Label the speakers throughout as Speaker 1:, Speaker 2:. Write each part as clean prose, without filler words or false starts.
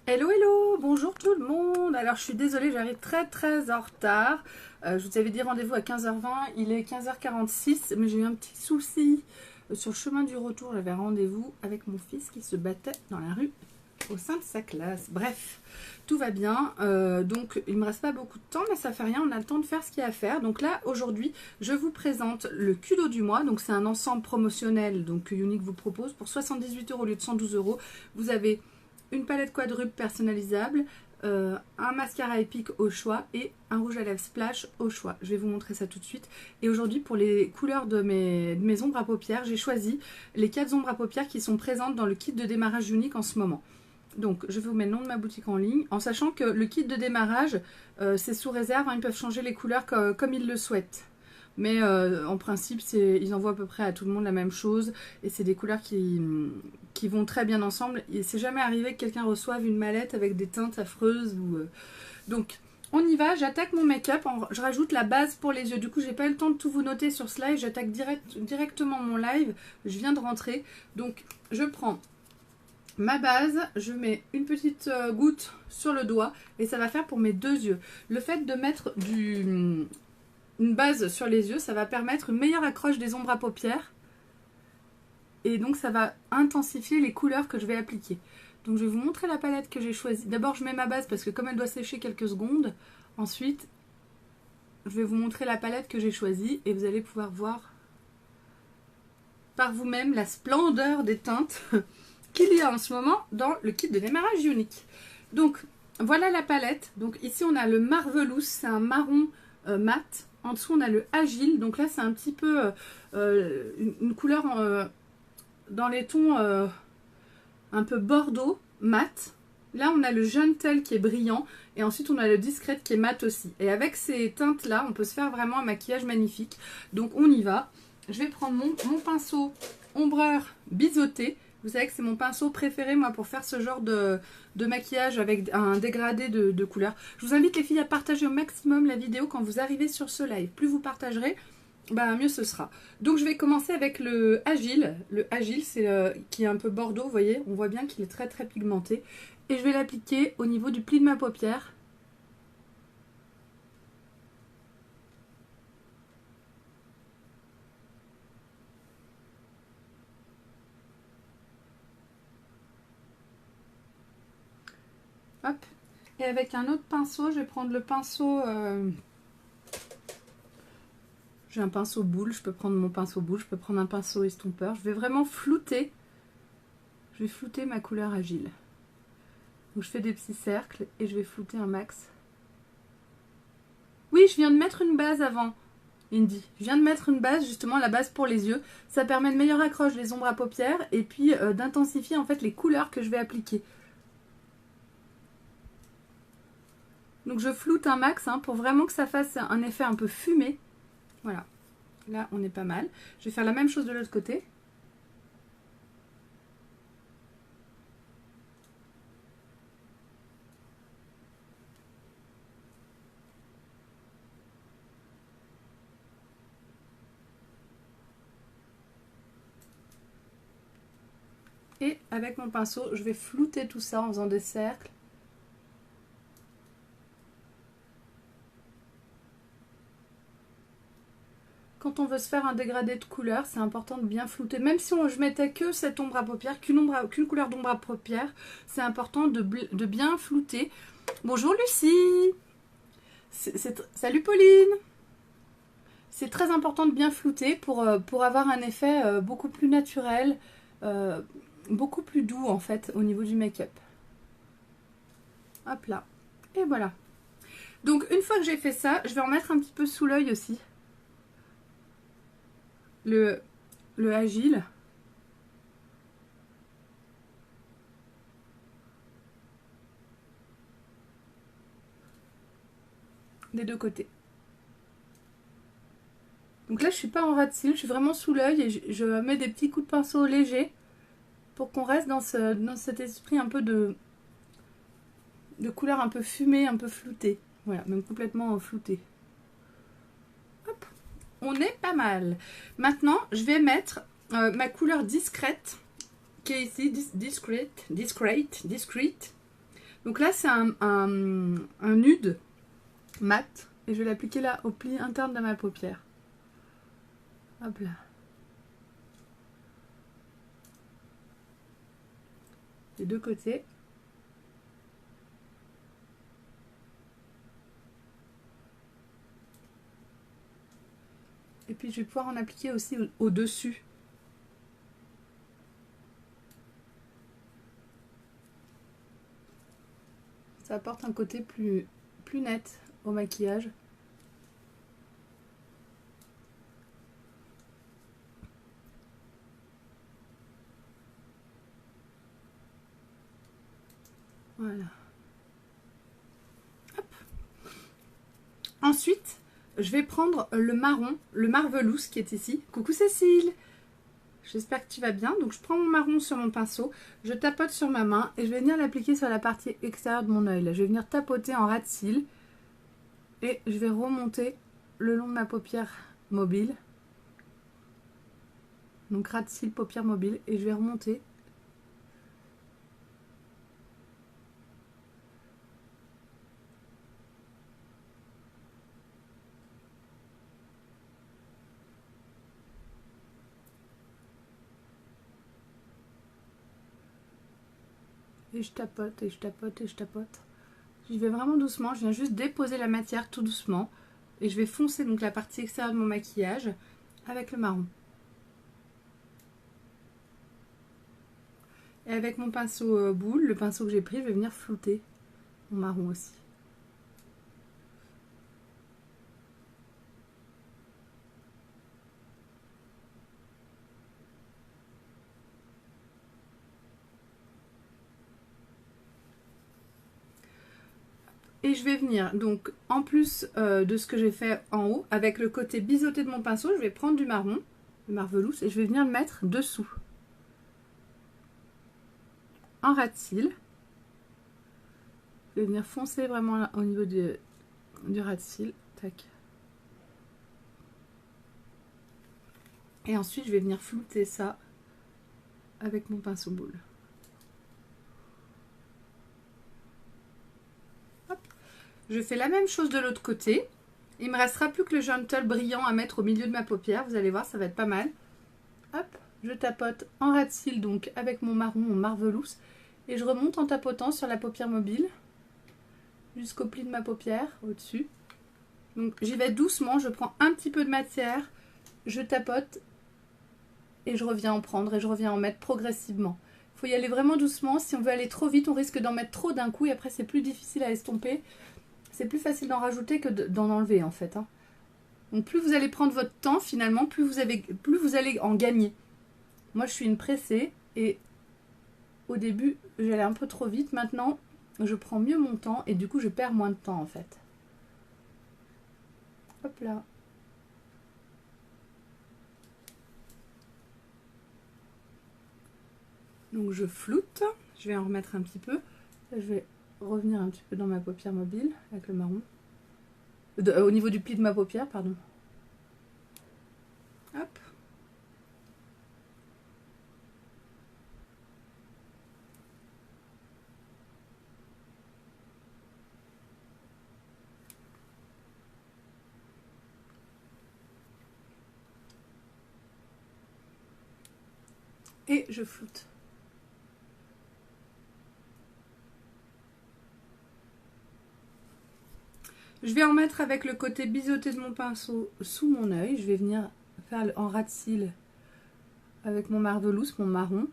Speaker 1: Hello, hello, bonjour tout le monde. Alors je suis désolée, j'arrive très en retard. Je vous avais dit rendez-vous à 15h20, il est 15h46, mais j'ai eu un petit souci. Sur le chemin du retour, j'avais rendez-vous avec mon fils qui se battait dans la rue au sein de sa classe. Bref, tout va bien. Donc il me reste pas beaucoup de temps, mais ça fait rien, on a le temps de faire ce qu'il y a à faire. Donc là, aujourd'hui, je vous présente le Kudo du mois. Donc c'est un ensemble promotionnel donc, que Unique vous propose pour 78 € au lieu de 112 €. Vous avez une palette quadruple personnalisable, un mascara épique au choix et un rouge à lèvres splash au choix. Je vais vous montrer ça tout de suite. Et aujourd'hui, pour les couleurs de mes ombres à paupières, j'ai choisi les 4 ombres à paupières qui sont présentes dans le kit de démarrage Unique en ce moment. Donc, je vais vous mettre le nom de ma boutique en ligne, en sachant que le kit de démarrage, c'est sous réserve, hein, ils peuvent changer les couleurs comme ils le souhaitent. Mais en principe, ils envoient à peu près à tout le monde la même chose. Et c'est des couleurs qui vont très bien ensemble. Et c'est jamais arrivé que quelqu'un reçoive une mallette avec des teintes affreuses. Donc, on y va. J'attaque mon make-up. Je rajoute la base pour les yeux. Du coup, j'ai pas eu le temps de tout vous noter sur ce live. J'attaque directement mon live. Je viens de rentrer. Donc, je prends ma base. Je mets une petite goutte sur le doigt. Et ça va faire pour mes deux yeux. Le fait de mettre une base sur les yeux, ça va permettre une meilleure accroche des ombres à paupières. Et donc ça va intensifier les couleurs que je vais appliquer. Donc je vais vous montrer la palette que j'ai choisie. D'abord je mets ma base parce que comme elle doit sécher quelques secondes, ensuite je vais vous montrer la palette que j'ai choisie et vous allez pouvoir voir par vous-même la splendeur des teintes qu'il y a en ce moment dans le kit de démarrage Unique. Donc voilà la palette. Donc ici on a le Marvelous, c'est un marron mat. En dessous, on a le Agile. Donc là, c'est un petit peu une couleur dans les tons un peu bordeaux, mat. Là, on a le Gentle qui est brillant. Et ensuite, on a le Discrète qui est mat aussi. Et avec ces teintes-là, on peut se faire vraiment un maquillage magnifique. Donc, on y va. Je vais prendre mon pinceau ombreur biseauté. Vous savez que c'est mon pinceau préféré, moi, pour faire ce genre de maquillage avec un dégradé de couleurs. Je vous invite, les filles, à partager au maximum la vidéo quand vous arrivez sur ce live. Plus vous partagerez, bah, mieux ce sera. Donc, je vais commencer avec le Agile. Le Agile, c'est qui est un peu bordeaux, vous voyez. On voit bien qu'il est très pigmenté. Et je vais l'appliquer au niveau du pli de ma paupière. Hop. Et avec un autre pinceau, je vais prendre le pinceau... j'ai un pinceau boule, je peux prendre mon pinceau boule, je peux prendre un pinceau estompeur. Je vais vraiment flouter. Je vais flouter ma couleur Agile. Donc je fais des petits cercles et je vais flouter un max. Oui, je viens de mettre une base avant, Indy. Je viens de mettre une base, justement la base pour les yeux. Ça permet de meilleure accroche des ombres à paupières et puis d'intensifier en fait les couleurs que je vais appliquer. Donc je floute un max hein, pour vraiment que ça fasse un effet un peu fumé. Voilà, là on est pas mal. Je vais faire la même chose de l'autre côté. Et avec mon pinceau, je vais flouter tout ça en faisant des cercles. Quand on veut se faire un dégradé de couleur, c'est important de bien flouter. Même si je mettais que cette ombre à paupières, qu'une couleur d'ombre à paupières, c'est important de bien flouter. Bonjour Lucie. Salut Pauline. C'est très important de bien flouter pour avoir un effet beaucoup plus naturel, beaucoup plus doux en fait au niveau du make-up. Hop là. Et voilà. Donc une fois que j'ai fait ça, je vais en mettre un petit peu sous l'œil aussi. Le Agile. Des deux côtés. Donc là, je suis pas en ras de cils, je suis vraiment sous l'œil et je mets des petits coups de pinceau légers pour qu'on reste dans cet esprit un peu de couleur un peu fumée, un peu floutée. Voilà, même complètement floutée. Hop, on est pas mal. Maintenant, je vais mettre ma couleur discrète qui est ici, discrete. Donc là, c'est un nude mat. Et je vais l'appliquer là au pli interne de ma paupière. Hop là. Des deux côtés. Et puis je vais pouvoir en appliquer aussi au-dessus. Ça apporte un côté plus net au maquillage. Voilà. Hop. Ensuite, je vais prendre le marron, le Marvelous qui est ici. Coucou Cécile! J'espère que tu vas bien. Donc je prends mon marron sur mon pinceau, je tapote sur ma main et je vais venir l'appliquer sur la partie extérieure de mon œil. Là, je vais venir tapoter en ras de cils et je vais remonter le long de ma paupière mobile. Donc ras de cils, paupière mobile, et je vais remonter. Et je tapote, et je tapote, et je tapote. J'y vais vraiment doucement, je viens juste déposer la matière tout doucement. Et je vais foncer donc la partie extérieure de mon maquillage avec le marron. Et avec mon pinceau boule, le pinceau que j'ai pris, je vais venir flouter mon marron aussi. Et je vais venir, donc en plus de ce que j'ai fait en haut, avec le côté biseauté de mon pinceau, je vais prendre du marron, le Marvelous, et je vais venir le mettre dessous. En ras de cils. Je vais venir foncer vraiment là, au niveau du ras de cils. Tac. Et ensuite, je vais venir flouter ça avec mon pinceau boule. Je fais la même chose de l'autre côté. Il me restera plus que le Gentle brillant à mettre au milieu de ma paupière. Vous allez voir, ça va être pas mal. Hop, je tapote en ras de cils, donc avec mon marron, mon Marvelous. Et je remonte en tapotant sur la paupière mobile. Jusqu'au pli de ma paupière, au-dessus. Donc j'y vais doucement, je prends un petit peu de matière. Je tapote. Et je reviens en prendre et je reviens en mettre progressivement. Il faut y aller vraiment doucement. Si on veut aller trop vite, on risque d'en mettre trop d'un coup. Et après, c'est plus difficile à estomper. C'est plus facile d'en rajouter que d'en enlever en fait. Hein. Donc plus vous allez prendre votre temps finalement, plus vous allez en gagner. Moi je suis une pressée et au début j'allais un peu trop vite. Maintenant je prends mieux mon temps et du coup je perds moins de temps en fait. Hop là. Donc je floute. Je vais en remettre un petit peu. Je vais revenir un petit peu dans ma paupière mobile avec le marron. Au niveau du pli de ma paupière, pardon. Hop. Et je floute. Je vais en mettre avec le côté biseauté de mon pinceau sous mon œil. Je vais venir faire en ras de cils avec mon Marvelous, mon marron.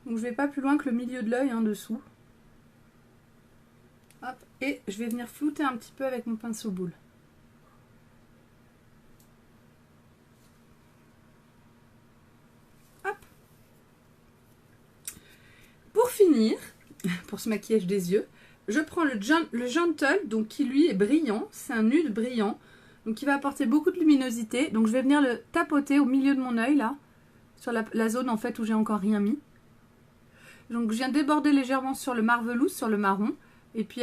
Speaker 1: Donc je vais pas plus loin que le milieu de l'œil, hein, dessous. Hop, et je vais venir flouter un petit peu avec mon pinceau boule. Hop. Pour finir, pour ce maquillage des yeux, je prends le Gentle, donc qui lui est brillant. C'est un nude brillant, donc qui va apporter beaucoup de luminosité. Donc je vais venir le tapoter au milieu de mon œil, là, sur la zone en fait où j'ai encore rien mis. Donc je viens déborder légèrement sur le Marvelous, sur le marron, et puis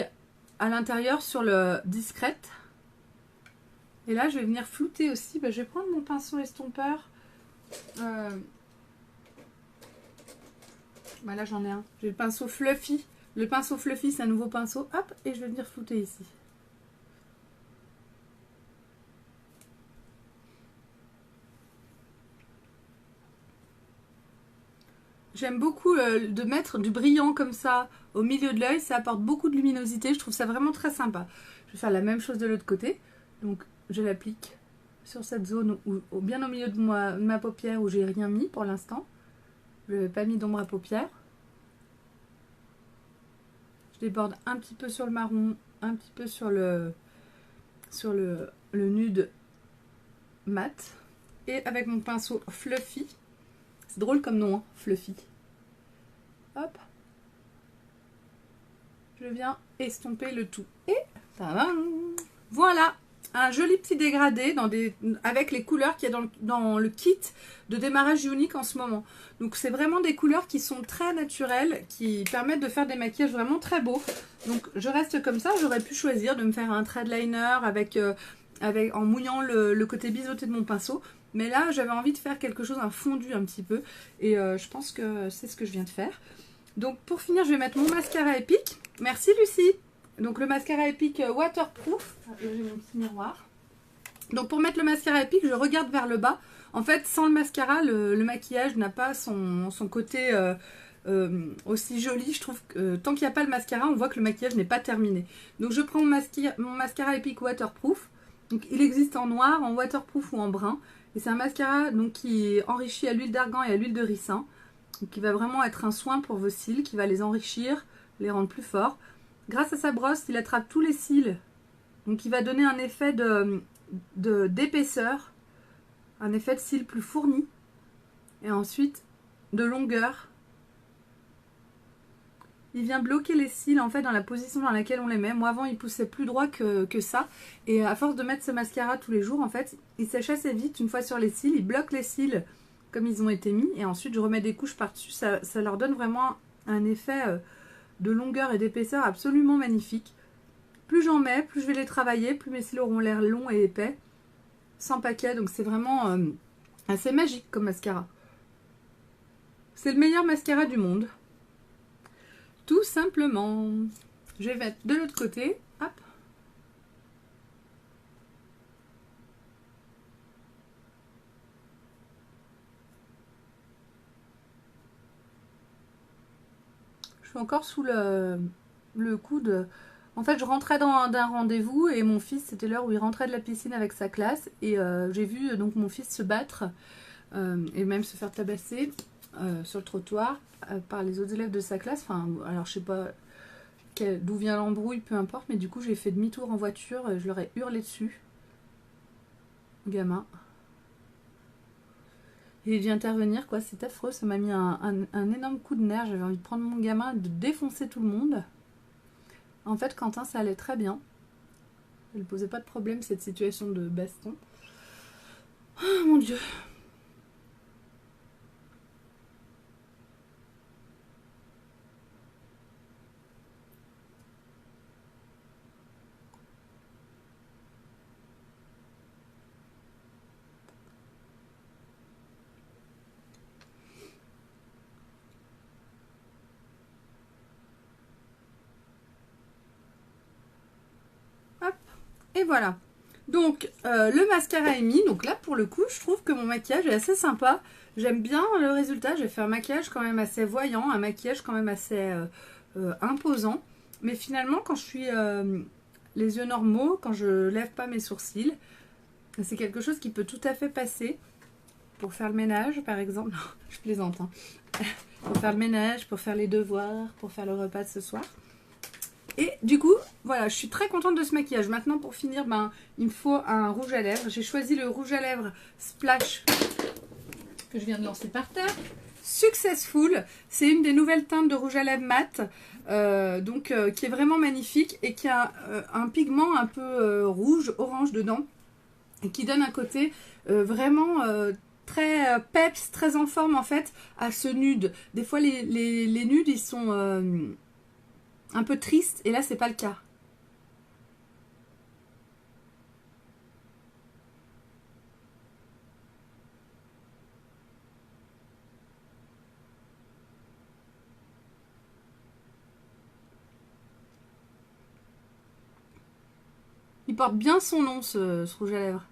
Speaker 1: à l'intérieur sur le Discrète. Et là je vais venir flouter aussi. Je vais prendre mon pinceau estompeur Bah là j'en ai un. J'ai le pinceau Fluffy. Le pinceau Fluffy, c'est un nouveau pinceau. Hop, et je vais venir flouter ici. J'aime beaucoup de mettre du brillant comme ça au milieu de l'œil. Ça apporte beaucoup de luminosité. Je trouve ça vraiment très sympa. Je vais faire la même chose de l'autre côté. Donc je l'applique sur cette zone bien au milieu de ma paupière où j'ai rien mis pour l'instant. Je n'avais pas mis d'ombre à paupières. Je déborde un petit peu sur le marron, un petit peu sur le nude mat. Et avec mon pinceau Fluffy. C'est drôle comme nom, hein, Fluffy. Hop. Je viens estomper le tout. Et tadam, voilà, un joli petit dégradé avec les couleurs qu'il y a dans le kit de démarrage unique en ce moment. Donc c'est vraiment des couleurs qui sont très naturelles, qui permettent de faire des maquillages vraiment très beaux. Donc je reste comme ça. J'aurais pu choisir de me faire un thread liner en mouillant le côté biseauté de mon pinceau. Mais là, j'avais envie de faire quelque chose, un fondu un petit peu. Et je pense que c'est ce que je viens de faire. Donc pour finir, je vais mettre mon mascara épique. Merci Lucie. Donc le mascara épique waterproof. J'ai mon petit miroir. Donc pour mettre le mascara épique, je regarde vers le bas. En fait, sans le mascara, le maquillage n'a pas son côté aussi joli. Je trouve que tant qu'il n'y a pas le mascara, on voit que le maquillage n'est pas terminé. Donc je prends mon mascara épique waterproof. Donc il existe en noir, en waterproof ou en brun. Et c'est un mascara donc, qui est enrichi à l'huile d'argan et à l'huile de ricin. Donc, qui va vraiment être un soin pour vos cils, qui va les enrichir, les rendre plus forts. Grâce à sa brosse, il attrape tous les cils. Donc il va donner un effet d'épaisseur, un effet de cils plus fourni. Et ensuite, de longueur. Il vient bloquer les cils en fait dans la position dans laquelle on les met. Moi avant il poussait plus droit que ça. Et à force de mettre ce mascara tous les jours en fait, il sèche assez vite une fois sur les cils. Il bloque les cils comme ils ont été mis. Et ensuite je remets des couches par-dessus. Ça leur donne vraiment un effet de longueur et d'épaisseur absolument magnifique. Plus j'en mets, plus je vais les travailler, plus mes cils auront l'air longs et épais. Sans paquet, donc c'est vraiment assez magique comme mascara. C'est le meilleur mascara du monde. Tout simplement. Je vais mettre de l'autre côté. Hop. Je suis encore sous le coude. En fait, je rentrais d'un rendez-vous et mon fils, c'était l'heure où il rentrait de la piscine avec sa classe. Et j'ai vu donc mon fils se battre et même se faire tabasser sur le trottoir par les autres élèves de sa classe. Enfin, alors je sais pas d'où vient l'embrouille, peu importe, mais du coup j'ai fait demi-tour en voiture et je leur ai hurlé dessus. Gamin. Et il vient intervenir, quoi, c'est affreux, ça m'a mis un énorme coup de nerf. J'avais envie de prendre mon gamin, de défoncer tout le monde. En fait, Quentin, ça allait très bien. Il ne posait pas de problème, cette situation de baston. Oh mon Dieu. Et voilà. Donc, le mascara est mis. Donc là, pour le coup, je trouve que mon maquillage est assez sympa. J'aime bien le résultat. J'ai fait un maquillage quand même assez voyant. Un maquillage quand même assez imposant. Mais finalement, quand je suis les yeux normaux, quand je lève pas mes sourcils, c'est quelque chose qui peut tout à fait passer. Pour faire le ménage, par exemple. Je plaisante, hein. Pour faire le ménage, pour faire les devoirs, pour faire le repas de ce soir. Et du coup, voilà, je suis très contente de ce maquillage. Maintenant, pour finir, il me faut un rouge à lèvres. J'ai choisi le rouge à lèvres Splash que je viens de lancer par terre. Successful, c'est une des nouvelles teintes de rouge à lèvres mat, qui est vraiment magnifique et qui a un pigment un peu rouge, orange dedans, et qui donne un côté vraiment très peps, très en forme en fait à ce nude. Des fois, les nudes, ils sont un peu triste, et là c'est pas le cas. Il porte bien son nom, ce rouge à lèvres.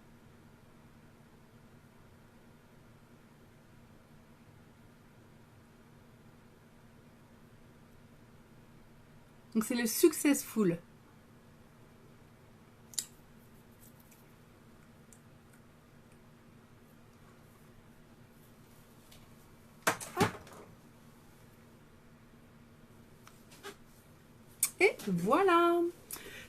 Speaker 1: Donc c'est le Successful. Et voilà.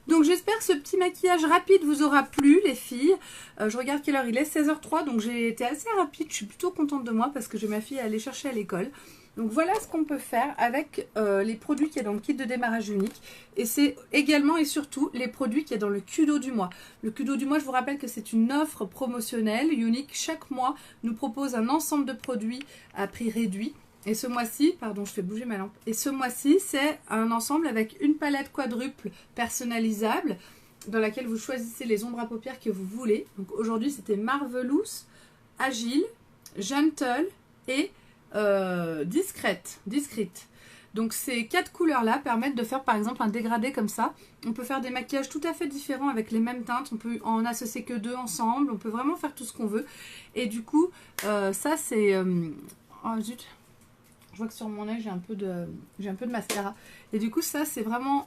Speaker 1: Donc j'espère que ce petit maquillage rapide vous aura plu les filles. Je regarde quelle heure il est, 16h03, donc j'ai été assez rapide. Je suis plutôt contente de moi parce que j'ai ma fille à aller chercher à l'école. Donc voilà ce qu'on peut faire avec les produits qu'il y a dans le kit de démarrage unique. Et c'est également et surtout les produits qu'il y a dans le Kudo du mois. Le Kudo du mois, je vous rappelle que c'est une offre promotionnelle unique. Chaque mois nous propose un ensemble de produits à prix réduit. Et ce mois-ci, pardon, je fais bouger ma lampe. Et ce mois-ci, c'est un ensemble avec une palette quadruple personnalisable dans laquelle vous choisissez les ombres à paupières que vous voulez. Donc aujourd'hui, c'était Marvelous, Agile, Gentle et Discrète. Donc ces 4 couleurs-là permettent de faire par exemple un dégradé comme ça. On peut faire des maquillages tout à fait différents avec les mêmes teintes. On peut en associer que 2 ensemble. On peut vraiment faire tout ce qu'on veut. Et du coup, ça c'est... oh zut. Je vois que sur mon œil, j'ai un peu de mascara. Et du coup, ça, c'est vraiment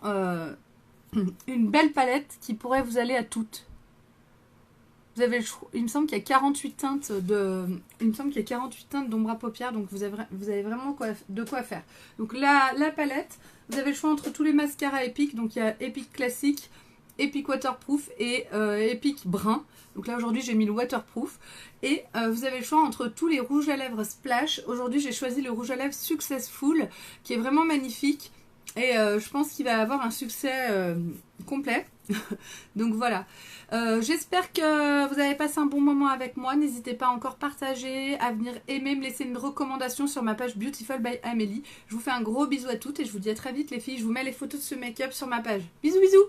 Speaker 1: une belle palette qui pourrait vous aller à toutes. Vous avez, il me semble qu'il y a 48 teintes d'ombre à paupières. Donc, vous avez vraiment de quoi faire. Donc, la palette, vous avez le choix entre tous les mascaras Epic. Donc, il y a Epic classique, Epic Waterproof et Epic Brun. Donc là aujourd'hui j'ai mis le Waterproof. Et vous avez le choix entre tous les rouges à lèvres Splash. Aujourd'hui j'ai choisi le rouge à lèvres Successful qui est vraiment magnifique. Et je pense qu'il va avoir un succès complet. Donc voilà. J'espère que vous avez passé un bon moment avec moi. N'hésitez pas à encore partager, à venir aimer, me laisser une recommandation sur ma page Beautiful by Amélie. Je vous fais un gros bisou à toutes et je vous dis à très vite les filles. Je vous mets les photos de ce make-up sur ma page. Bisous bisous.